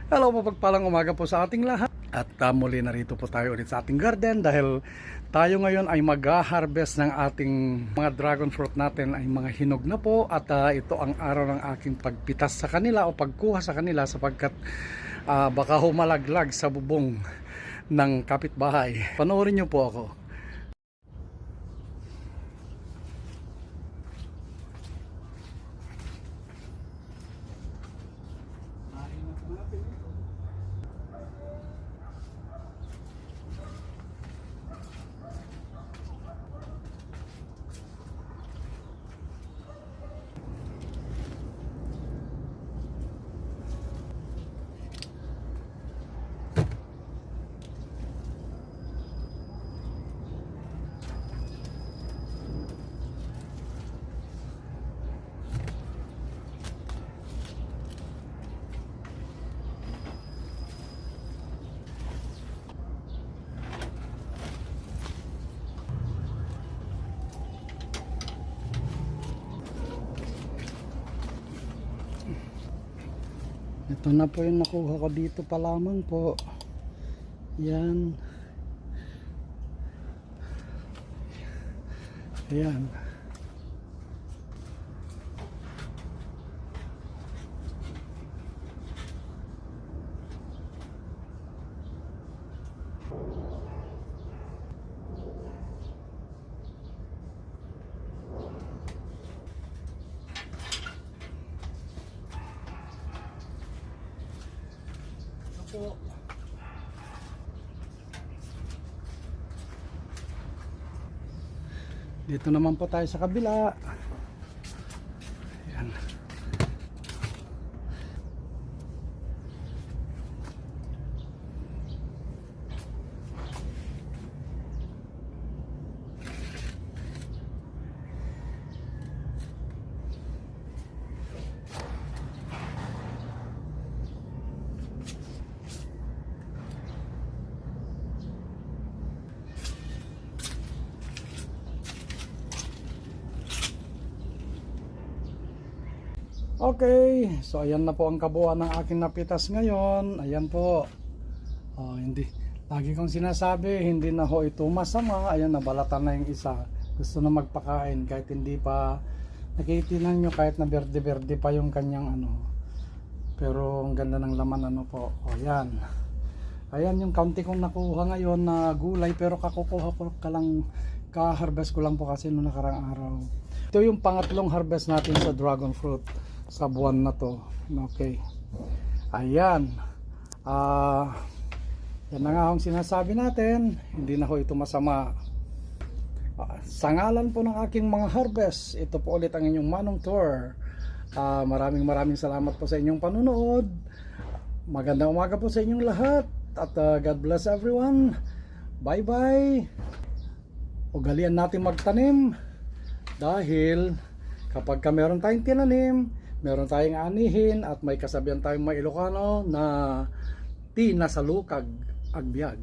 Hello, mapagpalang umaga po sa ating lahat. At muli narito po tayo ulit sa ating garden dahil tayo ngayon ay mag-harvest ng ating mga dragon fruit natin ay mga hinog na po. At ito ang araw ng aking pagpitas sa kanila o pagkuha sa kanila sapagkat baka humalaglag sa bubong ng kapitbahay. Panoorin niyo po ako. Ito na po yung nakuha ko dito pa lamang po. Yan. Ayan. Po. Dito naman po tayo sa kabila. Ayan. Okay, so ayan na po ang kabuuan ng aking napitas ngayon. Ayan po. Hindi. Lagi kong sinasabi, hindi na ho ito masama. Ayan, nabalatan na yung isa. Gusto na magpakain kahit hindi pa nakitinan nyo, kahit na berde-berde pa yung kanyang ano. Pero ang ganda ng laman ano po. Ayan. Ayan yung kaunti kong nakuha ngayon na gulay, pero kakukuha ko ka lang, ka-harvest ko lang po kasi noong nakarang araw. Ito yung pangatlong harvest natin sa dragon fruit sa buwan na to. Okay. Ayan. Yan na nga ang sinasabi natin. Hindi na ho ito masama. Sa ngalan po ng aking mga harvest, ito po ulit ang inyong Manong Tour. Maraming salamat po sa inyong panunood. Magandang umaga po sa inyong lahat. At God bless everyone. Bye bye. Ugalian natin magtanim. Dahil kapag meron tayong tinanim, meron tayong anihin, at may kasabihan tayong mga Ilocano na ti nasa lukag agbyag.